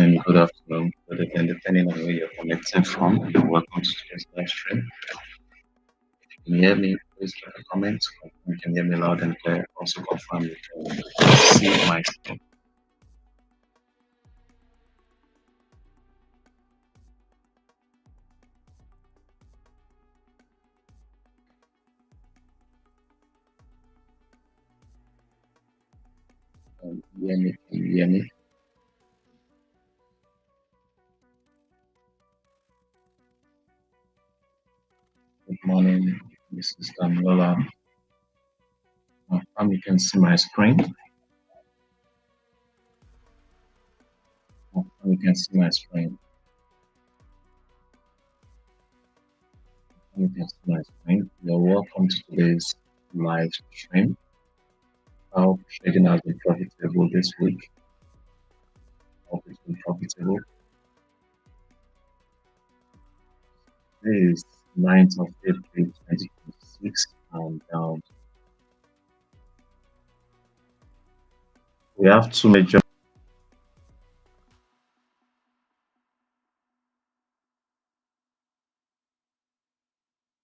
morning, good afternoon, good evening, depending on where you're connecting from. Welcome to today's live stream. If you can hear me, please drop a comment. You can hear me loud and clear. Also confirm you can see my screen. Hear me? Can you hear me? Good morning, Mrs. Daniela. Confirm you can see my screen. Confirm you can see my screen. You can see my screen. You're welcome to today's live stream. How trading has been profitable this week. Hope it's been profitable. Today is 9th of April 2026, and we have two major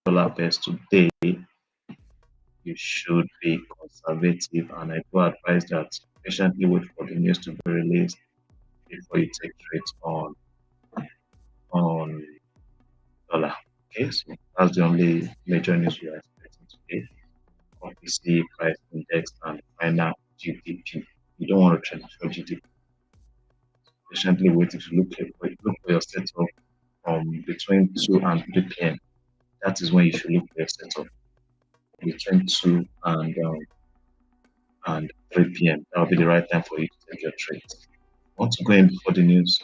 dollar pairs today. You should be conservative, and I do advise that patiently wait for the news to be released before you take trades on dollar. Okay, so that's the only major news we are expecting today. Obviously, price index and final GDP. You don't want to trade for GDP. Patiently wait if you look for your setup between 2 and 3 p.m. That is when you should look for your setup between 2 and 3 p.m. That will be the right time for you to take your trades. Want to go in before the news?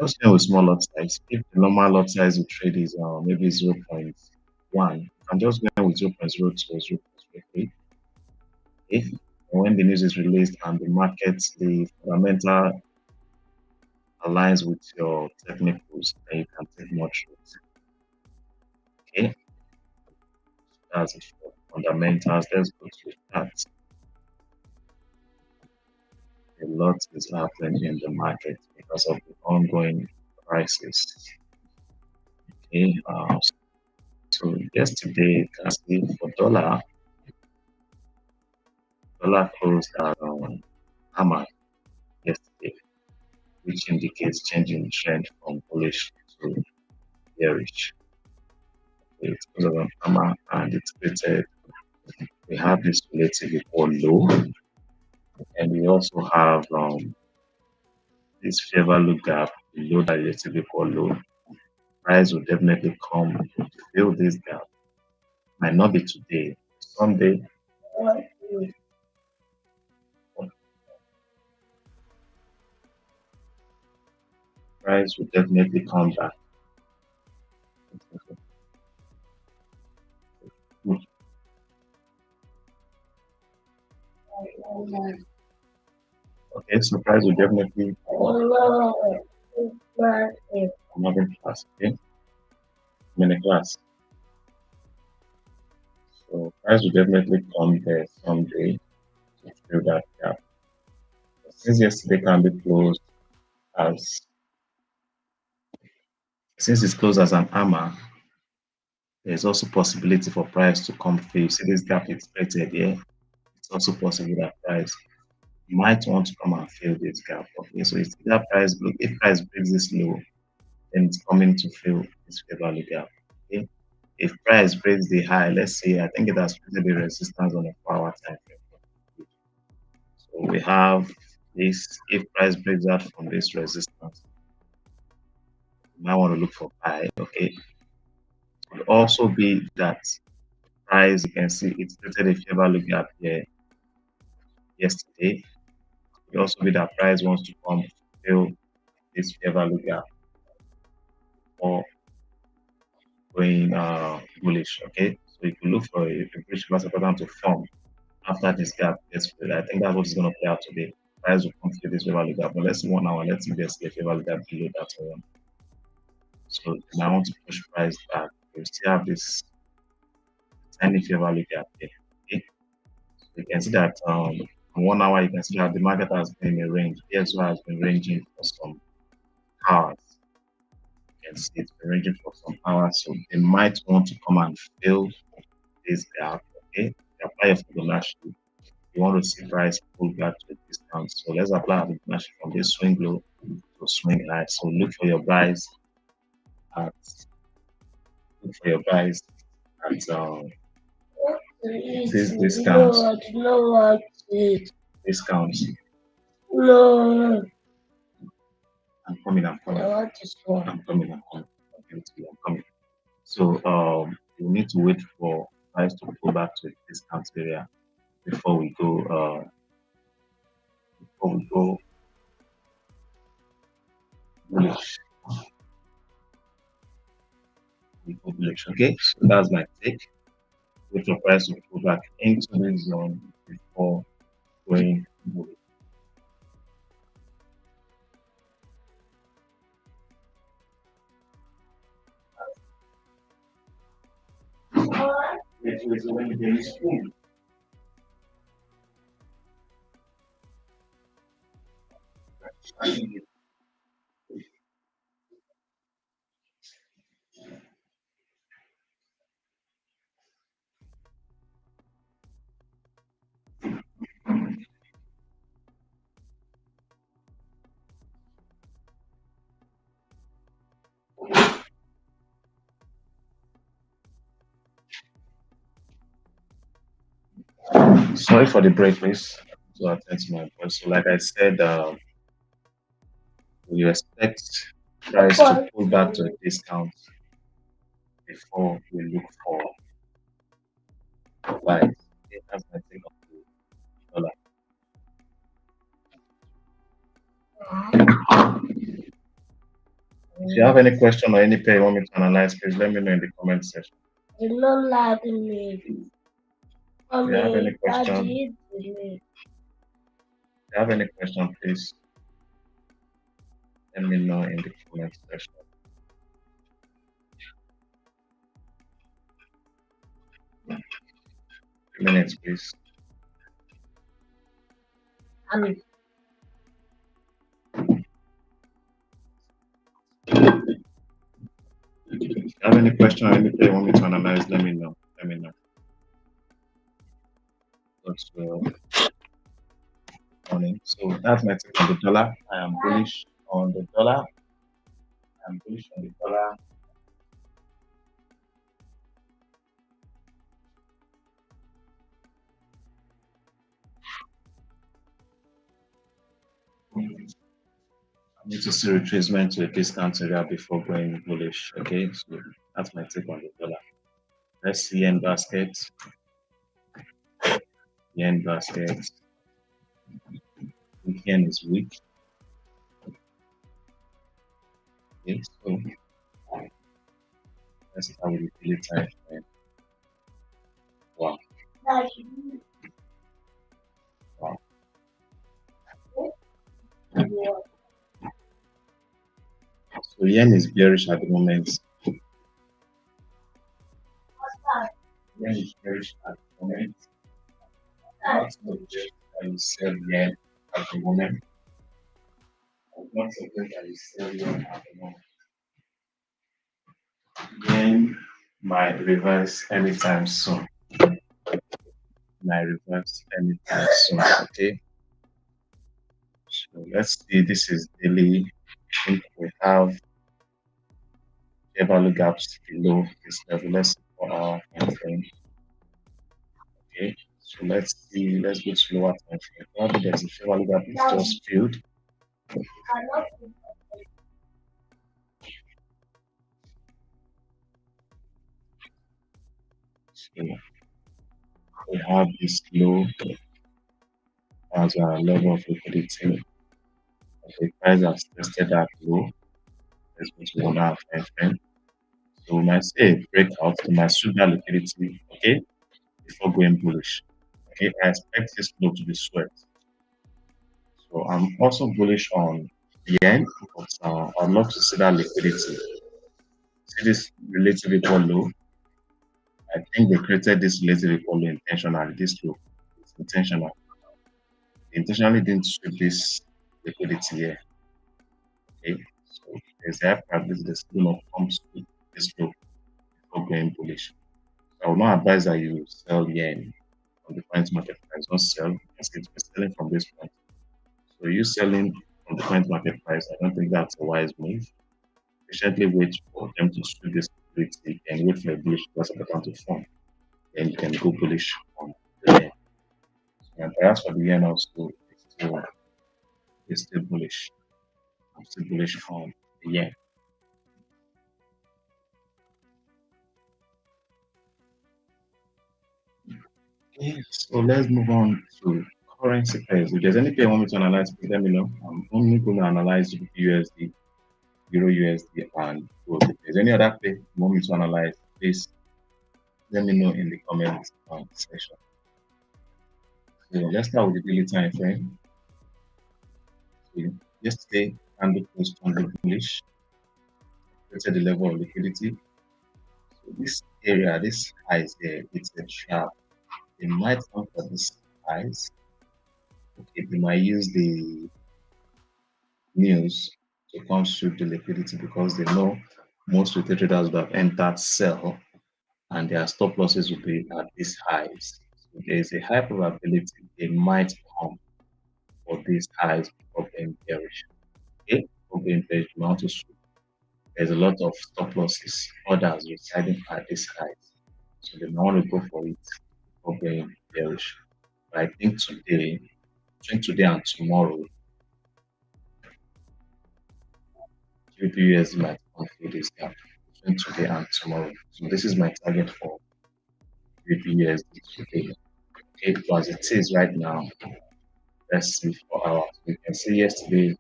Just go with small lot size. If the normal lot size you trade is maybe 0.1, you can just go in with 0.02 or 0.03. If when the news is released and the market, the fundamental aligns with your technicals, then you can take more trades. Okay, that's it for fundamentals. Let's go to that. A lot is happening in the market because of the ongoing crisis. Okay, so yesterday, you can see for dollar closed at hammer yesterday, which indicates changing trend from bullish to bearish. Okay, it's closed on hammer and it's created. We have this relatively poor low, and we also have this fair value gap below that relatively poor low. Price will definitely come to fill this gap. Might not be today, Sunday. Price will definitely come back. Okay, so price will definitely I'm not in class, okay? I'm in a class. So price will definitely come there someday to fill that gap. But since yesterday can be closed as since it's closed as an hammer, there's also possibility for price to come fill. See this gap expected here. It's also possible that price might want to come and fill this gap. Okay, so it's that price if price breaks this low, then it's coming to fill this fair value gap. Okay. If price breaks the high, let's say I think it has created a resistance on a 4-hour time frame. So we have this if price breaks out from this resistance, you might want to look for buy. Okay. It could also be that price, you can see it created a fair value gap here yesterday. It could also be that price wants to come fill this fair value gap or going bullish. Okay, so you can look for a bridge master pattern to form after this gap gets filled. I think that's what is going to play out today. Price will come fill this fair value gap, but let's see 1 hour. Let's see if there's a fair value gap below that one. So now I want to push price back. We still have this tiny fair value gap here. Okay, so you can see that in 1 hour you can see that the market has been in a range. PSO has been ranging for some hours. You can see it's been ranging for some hours, so they might want to come and fill this gap. Okay, they apply for the last sheet. You want to see price pull back to a discount. So let's apply the Fibonacci from this swing low to swing high. So at look for your buys at this discounts. No. I'm coming. I'm coming. I'm coming. I'm coming. I'm coming. So you need to wait for price to pull back to the discount area before we go. Bullish. We go bullish. Okay, so that's my take. Wait for price to pull back into this zone before going bullish. Sorry for the break, please. To attend to my voice. So, like I said, we expect price to pull back to a discount before we look for buys. Okay, that's my take on the dollar. If you have any question or any pair you want me to analyze, please let me know in the comment section. If you have any question, please let me know in the comment section. 3 minutes, please. If you have any question or any pair you want me to analyze, let me know. That's morning. So that's my take on the dollar. I am bullish on the dollar. I'm bullish on the dollar. I need to see retracement to a discount area before going bullish. Okay, so that's my take on the dollar. Let's see yen basket. Yen basket. Yen is weak. Okay, so let's start with the daily time frame. Wow. Wow. So yen is bearish at the moment. Yen is bearish at the moment. Not so that you sell yen at the moment. Not so that you sell yen at the moment. Yen might reverse anytime soon. Okay. So let's see. This is daily. I think we have fair value gaps below this level. Let's see for our time frame. Okay. So let's see. Let's go to lower time frame. Probably there's a fair value gap is just filled. So we have this low as a level of liquidity. The price has tested that low. Let's go to 1 hour time frame. So we might say a breakout to my sugar liquidity, okay, before going bullish. Okay, I expect this low to be swept. So I'm also bullish on yen, but I'd love to see that liquidity. See this relative equal low. I think they created this relative equal low intentionally. This low, it's intentional. They intentionally didn't sweep this liquidity here. Okay, so there's a high probability the signal comes to this low before going bullish. So I would not advise that you sell yen on the current market price. Don't sell because it's selling from this point. So you selling from the current market price, I don't think that's a wise move. Patiently wait for them to shoot this liquidity and wait for a bullish plus pattern to form. Then you can go bullish on the yen. And perhaps for the yen also, it's still bullish. I'm still bullish on the yen. Yes. So let's move on to currency pairs. If there's any pair you want me to analyze, please let me know. I'm only going to analyze USD, Euro USD, and gold. If there's any other pair you want me to analyze, please let me know in the comments section. So let's start with the daily time frame. So yesterday, candle closed strongly bullish, created the level of liquidity. So this area, this highs there, it's a trap. They might come for this highs. Okay, they might use the news to come through the liquidity because they know most retail traders would have entered sell and their stop losses will be at these highs. So there is a high probability they might come for these highs before being bearish. Okay, before being bearish, we want to show there's a lot of stop losses, orders residing at these highs. So they might want to go for it before being bearish. But I think today, between today and tomorrow, UPUSD might come through this gap between today and tomorrow. So this is my target for UPUSD today. Okay, so as it is right now, let's see 4 hours. You can see yesterday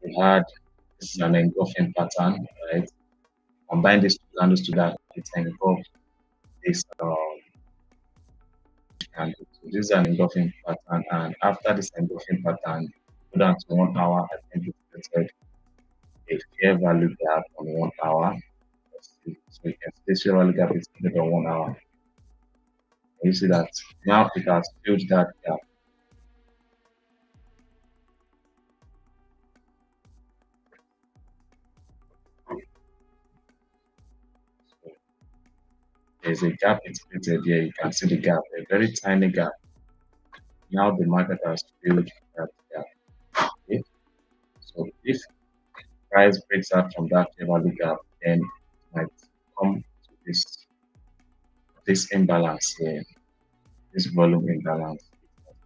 we had this is an engulfing pattern, right? Combine these two candles to that, it engulfed this candle. So this is an engulfing pattern, and after this engulfing pattern, go down to 1 hour, I think it created a fair value gap on 1 hour. Let's see. So you can see this fair value gap is created on 1 hour. And you see that now it has filled that gap. So there's a gap it's created here. You can see the gap, a very tiny gap. Now the market has filled that gap. Okay? So if price breaks out from that fair value gap, then it might come to this imbalance here, this volume imbalance.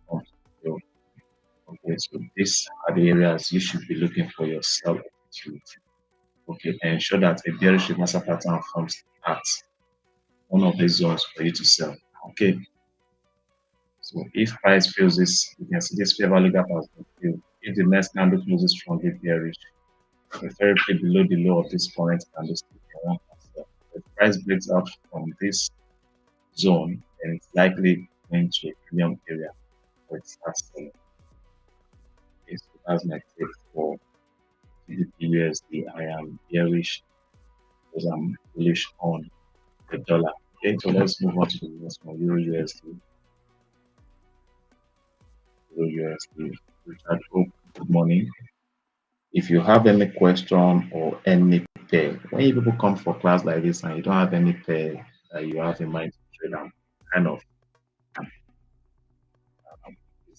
Okay, so these are the areas you should be looking for your sell opportunity. Okay, and ensure that a bearish reversal pattern forms at one of these zones for you to sell. Okay, so if price fills this, you can see this fair value gap has been filled. If the next candle closes strongly bearish, preferably below the low of this point candlestick, if price breaks out from this zone, then it's likely going to a premium area where it starts selling. Okay, so that's my take for GBP I am bearish because I'm bullish on the dollar. Okay, so let's move on to the next one, Euro USD. Euro USD. Richard Hope, good morning. If you have any question or any pair, when you people come for class like this and you don't have any pair that you have in mind to trade, I'm kind of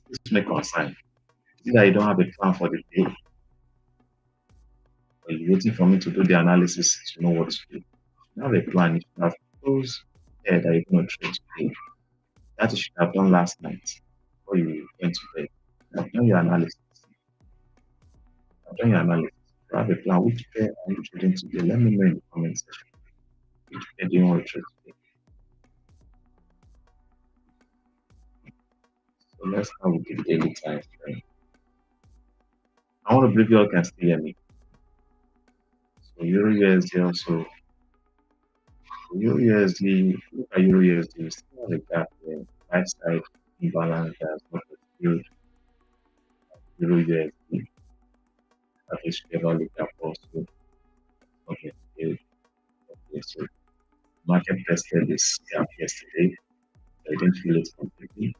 this may concern. Either you don't have a plan for the day, or you're waiting for me to do the analysis to know what to do. You have a plan, you should have those pair that you're going to trade today. That you should have done last night before you went to bed. I've done your analysis. I've done your analysis. You have a plan. Which pair are you trading today? Let me know in the comment section. Which pair do you want to trade today? So let's start with the daily time frame. I want to believe you all can still hear me. So Euro USD also. Euro USD, look at Euro USD, we still have a gap there. Right side imbalance that has not fulfilled Euro USD. That is fair look gap also. Okay, okay, so market tested this gap yesterday. I didn't feel it completely.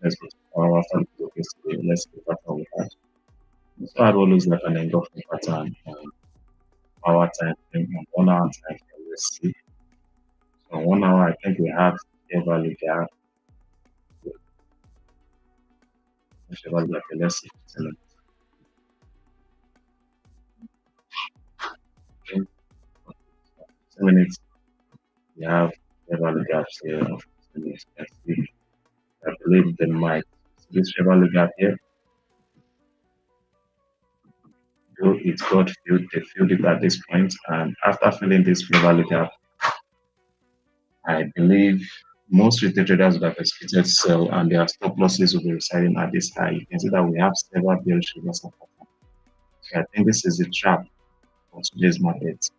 Let's go to our after the close yesterday. Let's go back on with that. So I looks like an engulfing pattern. hour time frame and 1 hour time frame. Let's see. So 1 hour, I think we have fair value gap. Fair value gap. Let's see. 10 minutes. We have fair value gaps here. 10 minutes. Let's see. I believe they might. This fair value gap here, though it got filled, they filled it at this point, and after filling this fair value gap, I believe most retail traders would have expected sell and their stop losses will be residing at this high. You can see that we have several bearish reversal patterns. So I think this is a trap for today's market.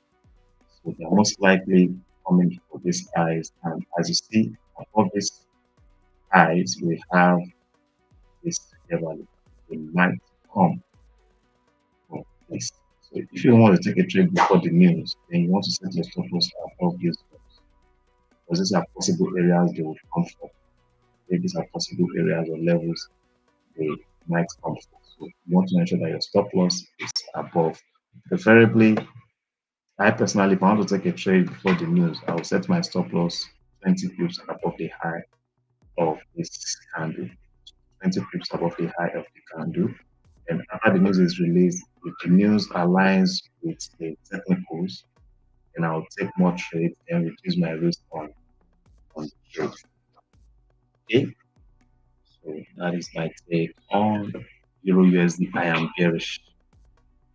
So they're most likely coming for these highs. And as you see, above these highs, we have this level. It might come for this. So if you want to take a trade before the news, then you want to set your stop loss above these levels. Because these are possible areas they will come for. These are possible areas or levels they might come for. So you want to ensure that your stop loss is above. Preferably, I personally, if I want to take a trade before the news, I will set my stop loss 20 pips above the high of this candle. 20 pips above the high of the candle. And after the news is released, if the news aligns with the technicals, then I'll take more trades and reduce my risk on the trade. Okay, so that is my take on Euro USD. I am bearish.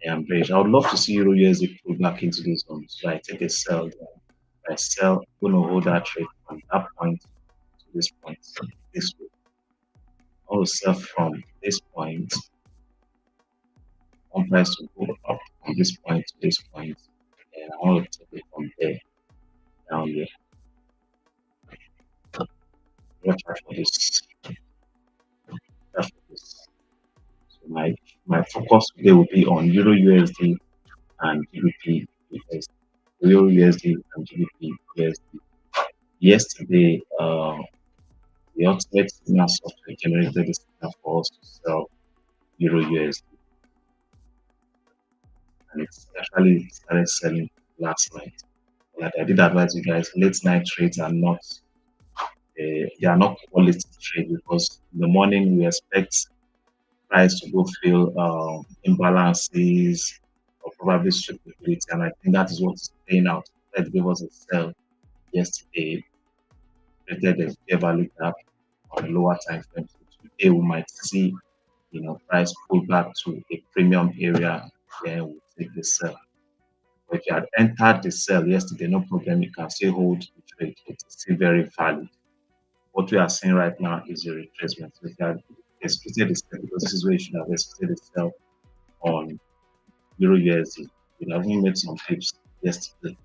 I am bearish. I would love to see Euro USD pull back into this zone. So I take a sell. I sell, I'm going to hold that trade from that point to this point. This way. I will sell from this point, one price to go up from this point to this point. And I want to take it from there down here. Watch out for this. Watch for this. So my focus today will be on Euro USD and GBP USD. Euro USD and GBP USD. Yesterday, the ultimate signal software generated a signal for us to sell Euro USD. And it's actually started selling last night. Like I did advise you guys, late night trades are not they are not quality trade because in the morning we expect price to go fill imbalances or probably strip liquidity, and I think that is what is playing out. That gave us a sell yesterday, created a fair value gap on lower time frame. So today we might see price pull back to a premium area, then we'll take the sell. But if you had entered the sell yesterday, no problem, you can still hold the trade. It's still very valid. What we are seeing right now is a retracement. So if you had expected the sell, because this is where you should have expected the sell on Euro USD, you have even made some flips yesterday.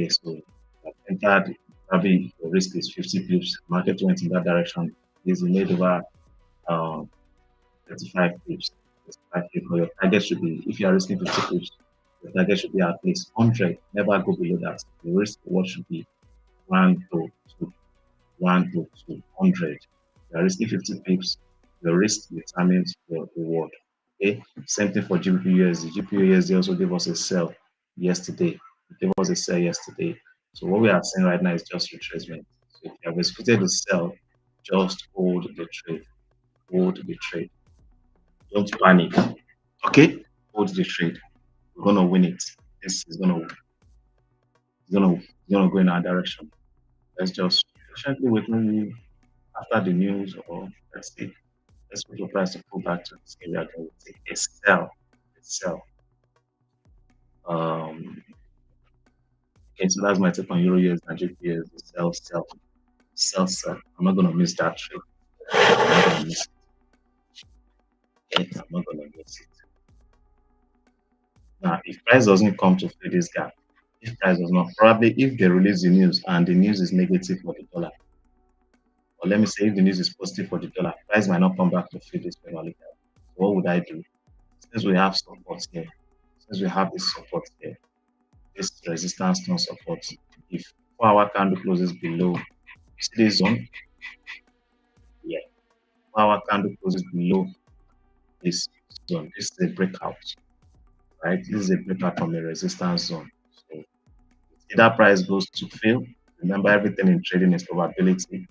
So I've entered, probably the risk is 50 pips. Market went in that direction. Is made over 35 pips. 35 pips. Your target should be, if you are risking 50 pips, the target should be at least 100. Never go below that. The risk what should be 1 to 2, 1 to 200. You are risking 50 pips. The risk determines your reward. Okay. Same thing for GBP USD. GBP USD also gave us a sell yesterday. It gave us a sell yesterday. So what we are seeing right now is just retracement. So if you have executed the sell, just hold the trade. Hold the trade. Don't panic. Okay? Hold the trade. We're gonna win it. This is gonna go in our direction. Let's just patiently wait maybe after the news or let's see. Let's wait for price to pull back to this area. Then we'll take a sell. A sell. Okay, so that's my take on Euro USD and GPS. Sell, sell, sell, sell. I'm not gonna miss that trade. I'm not gonna miss it. I'm not gonna miss it. Now, if price doesn't come to fill this gap, if price does not, probably if they release the news and the news is negative for the dollar, or let me say if the news is positive for the dollar, price might not come back to fill this value gap. So what would I do? Since we have support here, since we have this support here, this resistance non support, if 4-hour candle closes below this zone, yeah, 4-hour candle closes below this zone, this is a breakout. right? This is a breakout from a resistance zone. So either price goes to fail. Remember, everything in trading is probability.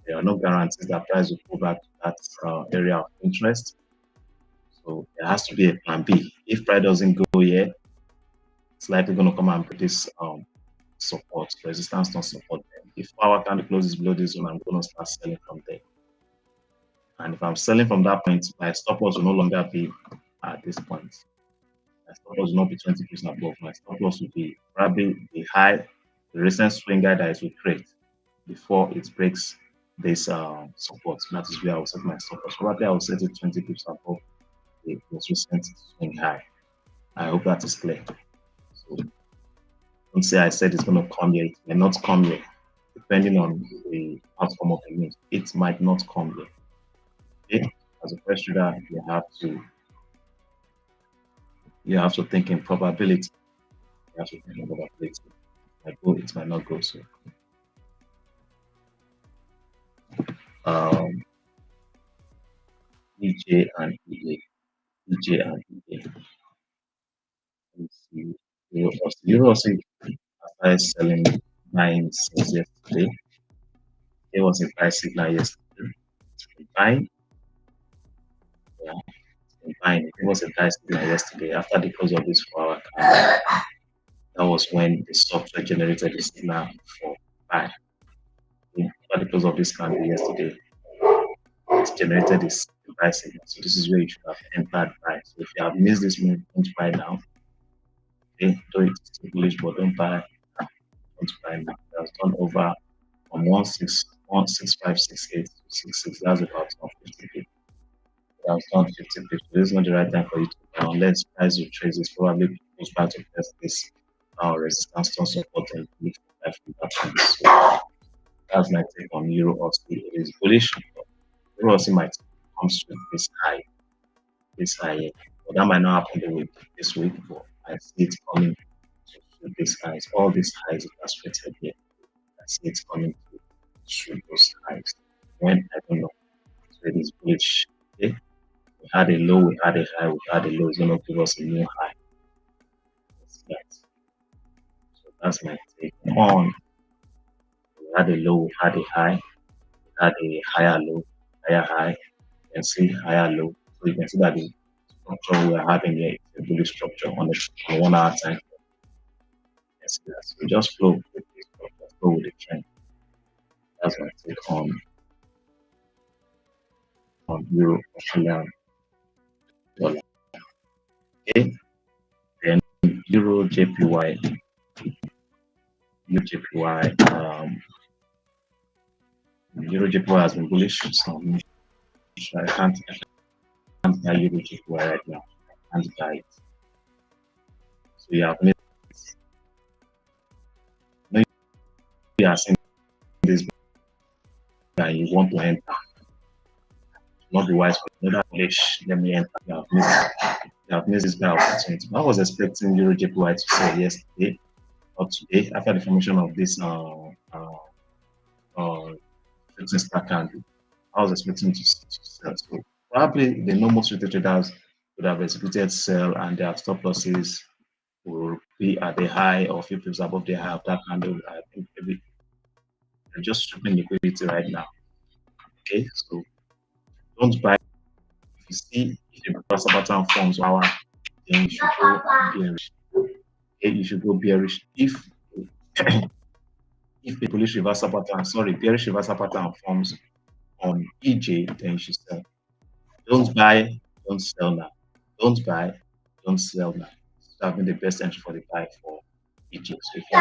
There are no guarantees that price will pull back to that area of interest. So there has to be a plan B. If price doesn't go here, it's likely going to come and break this support, resistance don't support them. If power candle closes below this zone, I'm going to start selling from there. And if I'm selling from that point, my stop loss will no longer be at this point. My stop loss will not be 20 pips above. My stop loss will be probably the high, the recent swing guide that it will create before it breaks this support. That is where I will set my stop loss. Probably I will set it 20 pips above the most recent swing high. I hope that is clear. So don't say I said it's going to come here. It may not come here, depending on the outcome of the news. It might not come here. Okay? As a first trader, you have to think in probability. You have to think in probability. It might go, it might not go. So EJ and EA. EJ and EA. Let's see. Euro also started selling buying since yesterday. There was a buy signal yesterday. It's been buying. Yeah, it's been buying. It was a buy signal yesterday after the close of this 4-hour candle. That was when the software generated the signal for buy. After the close of this candle yesterday, it generated this buy signal. So this is where you should have entered buy. So if you have missed this move, don't buy now. Okay, though it's still bullish, but don't buy. Don't buy now. It has done over from 16568 to 66. That's about 150 pips. It has done 50 pips. So this is not the right time for you to buy unless price retraces. Probably goes back to test this resistance don't support and lift from that point. So that's my take on Euro Aussie. It is bullish. Euro Aussie might come through this high here. But that might not happen this week, but I see it coming to these highs. All these highs illustrated here. I see it coming through those highs. When I don't know. So it is bullish. Okay? We had a low, we had a high, we had a low. It's gonna give us a new high. That's that. So that's my take on. We had a low, we had a high, we had a higher low, higher high. You can see higher low. So you can see that the structure we are having here is a bullish structure on the 1 hour time. Yes, so we just flow with this structure, flow with the trend. That's my take on Euro Australian dollar. Okay, then Euro JPY. Euro JPY has been bullish, so I can't buy Euro JPY right now. I can't buy it. So you have missed. You are seeing this and you want to enter. Not be wise for another bullish. Let me enter. You have missed this buy opportunity. I was expecting Euro JPY to sell yesterday or today after the formation of this fixing star candle. I was expecting to sell. So probably the normal retail traders would have executed sell and their stop losses will be at the high or few pips above the high of that candle. I think maybe they're just stripping liquidity right now. Okay, so don't buy. If you see if the reversal pattern forms power, then you should go bearish. Okay, you should go bearish. If a bullish reversal pattern, bearish reversal pattern forms on EJ, then you should sell. Don't buy, don't sell now. Don't buy, don't sell now. That have been the best entry for the buy for EJ. So if you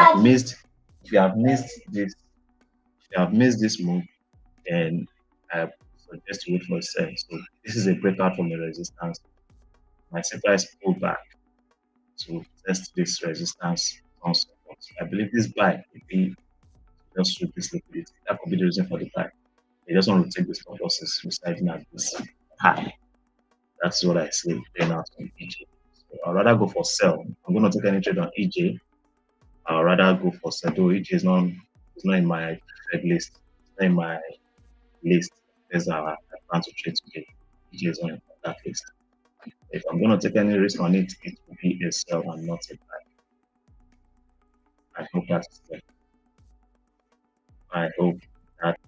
have missed this move, then I suggest to wait for a sell. So this is a breakout from the resistance. My price pull back to test this resistance on support. I believe this buy will be just through this liquidity. That could be the reason for the buy. They just want to take this stop losses residing at this high. That's what I see playing out on EJ. So I'd rather go for sell. I'm going to take any trade on EJ. I'd rather go for sell. Though EJ is not in my preferred list. It's not in my list. There's I plan to trade today. EJ is not in that list. If I'm going to take any risk on it, it will be a sell and not a buy. I hope that's clear. I hope that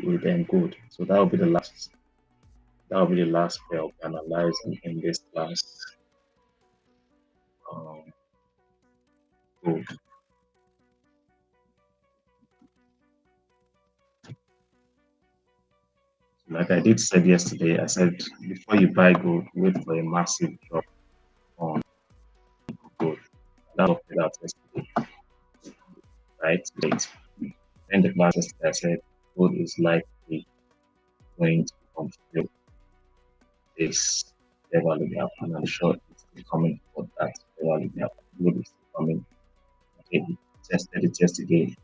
will then good. So that will be the last. That will be the last pair of analyzing in this class. Um, gold. Like I did said yesterday, I said before you buy gold, wait for a massive drop on gold. That was played out yesterday, right? Late. In the class yesterday, I said gold is likely going to fulfill this level gap, and I'm sure it's still coming for that level gap. Gold is still coming. Okay, we tested it yesterday.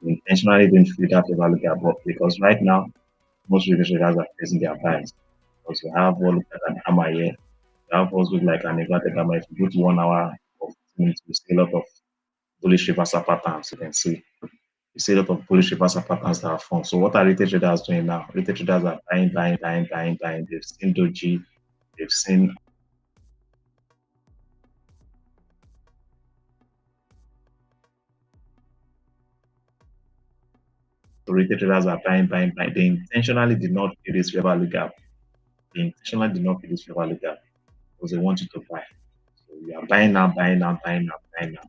We intentionally didn't fill that level gap up because right now most retail traders are facing their bias. Because you have what look like an hammer here, you have what look like an inverted hammer. If you go to 1 hour or 15 minutes, you see a lot of bullish reversal patterns. You can see you see a lot of bullish reversal patterns that are formed. So what are retail traders doing now? Retail traders are buying, buying, buying, buying, buying. They've seen doji, they've seen so retail traders are buying, buying, buying. They intentionally did not fill this fair value gap. They intentionally did not fill this fair value gap because they want you to buy. So you are buying now, buying now, buying now, buying now.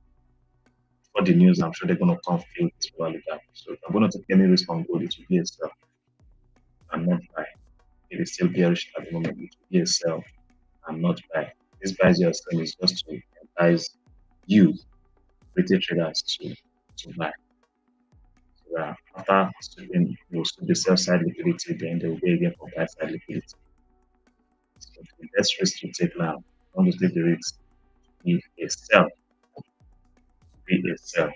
For the news, I'm sure they're going to come fill this fair value gap. So if I'm going to take any risk on gold, it will be a sell and not buy. It is still bearish at the moment. It will be a sell and not buy. This buys your sell is just to entice you, retail traders, to buy. So after sweeping, you'll sweep the sell side liquidity, then they will be again for buy side liquidity. So the best risk to take now, don't take the risk, be a sell, be a sell.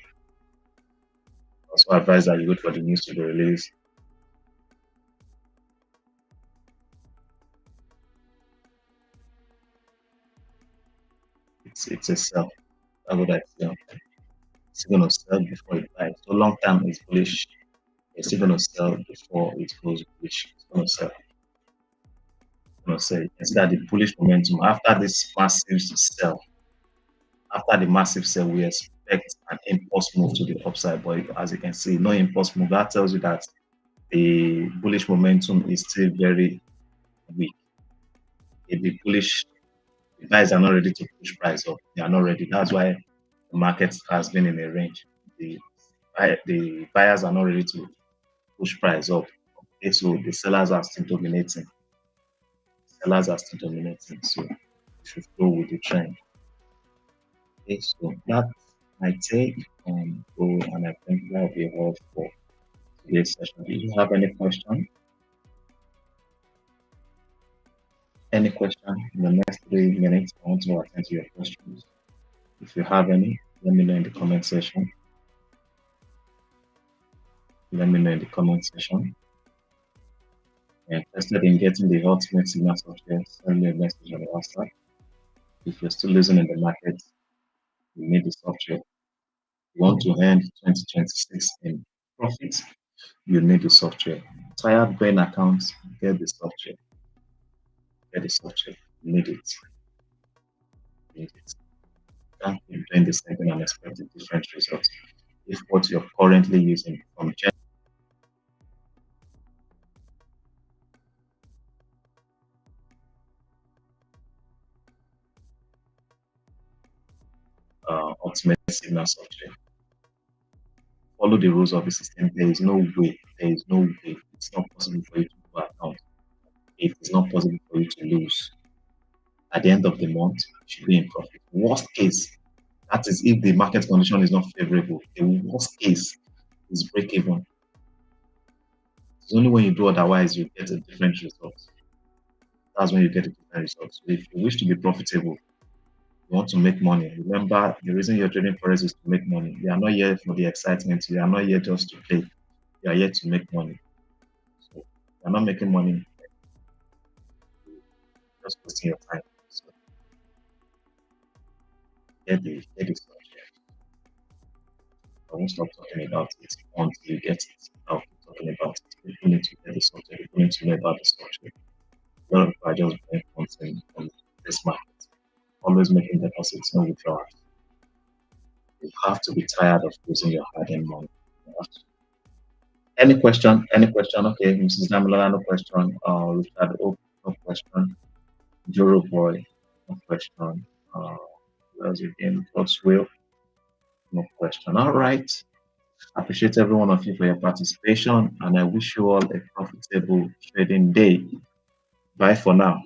Also advise that you wait for the news to be released. It's a sell. That's what I feel. It's gonna sell before it buys. So long term is bullish. It's still gonna sell before it goes bullish. It's gonna sell. It's gonna sell. You can see that the bullish momentum after this massive sell, after the massive sell, we expect an impulse move to the upside. But as you can see, no impulse move. That tells you that the bullish momentum is still very weak. The bullish the guys are not ready to push price up. They are not ready. That's why the market has been in a range. The buyers are not ready to push price up. Okay, so the sellers are still dominating. Sellers are still dominating. So you should go with the trend. Okay, so that's my take on gold, and I think that will be all for today's session. Do you have any question? Any question in the next 3 minutes? I want to attend to your questions. If you have any, let me know in the comment section. Let me know in the comment section. Interested in getting the ultimate signal software, send me a message on WhatsApp. If you're still losing in the market, you need the software. You want to end 2026 in profits, you need the software. Tired brain accounts, get the software. Get the software. You need it. You need it. Can't be doing the same thing and expecting different results. If what you're currently using from ultimate signal software, follow the rules of the system. There is no way. There is no way. It's not possible for you to go account. It is not possible for you to lose. At the end of the month, you should be in profit. Worst case, that is if the market condition is not favorable. The worst case is break even. It's only when you do otherwise you get a different result. That's when you get a different result. So if you wish to be profitable, you want to make money. Remember, the reason you're trading forex is to make money. You are not here for the excitement. You are not here just to play. You are here to make money. So you're not making money, just wasting your time. So get the software. I won't stop talking about it until you get it. I'll keep talking about it. People need to get the subject. People need to know about the subject. A lot of people are just buying content on this market, always making deposits, no withdrawals. You have to be tired of losing your hard-earned money. You have to. Any question? Any question? Okay, Mrs. Damilola, no question. Richard Oak, no question. Joro Boy, no question. Who else again? God's will, no question. All right. I appreciate every one of you for your participation, and I wish you all a profitable trading day. Bye for now.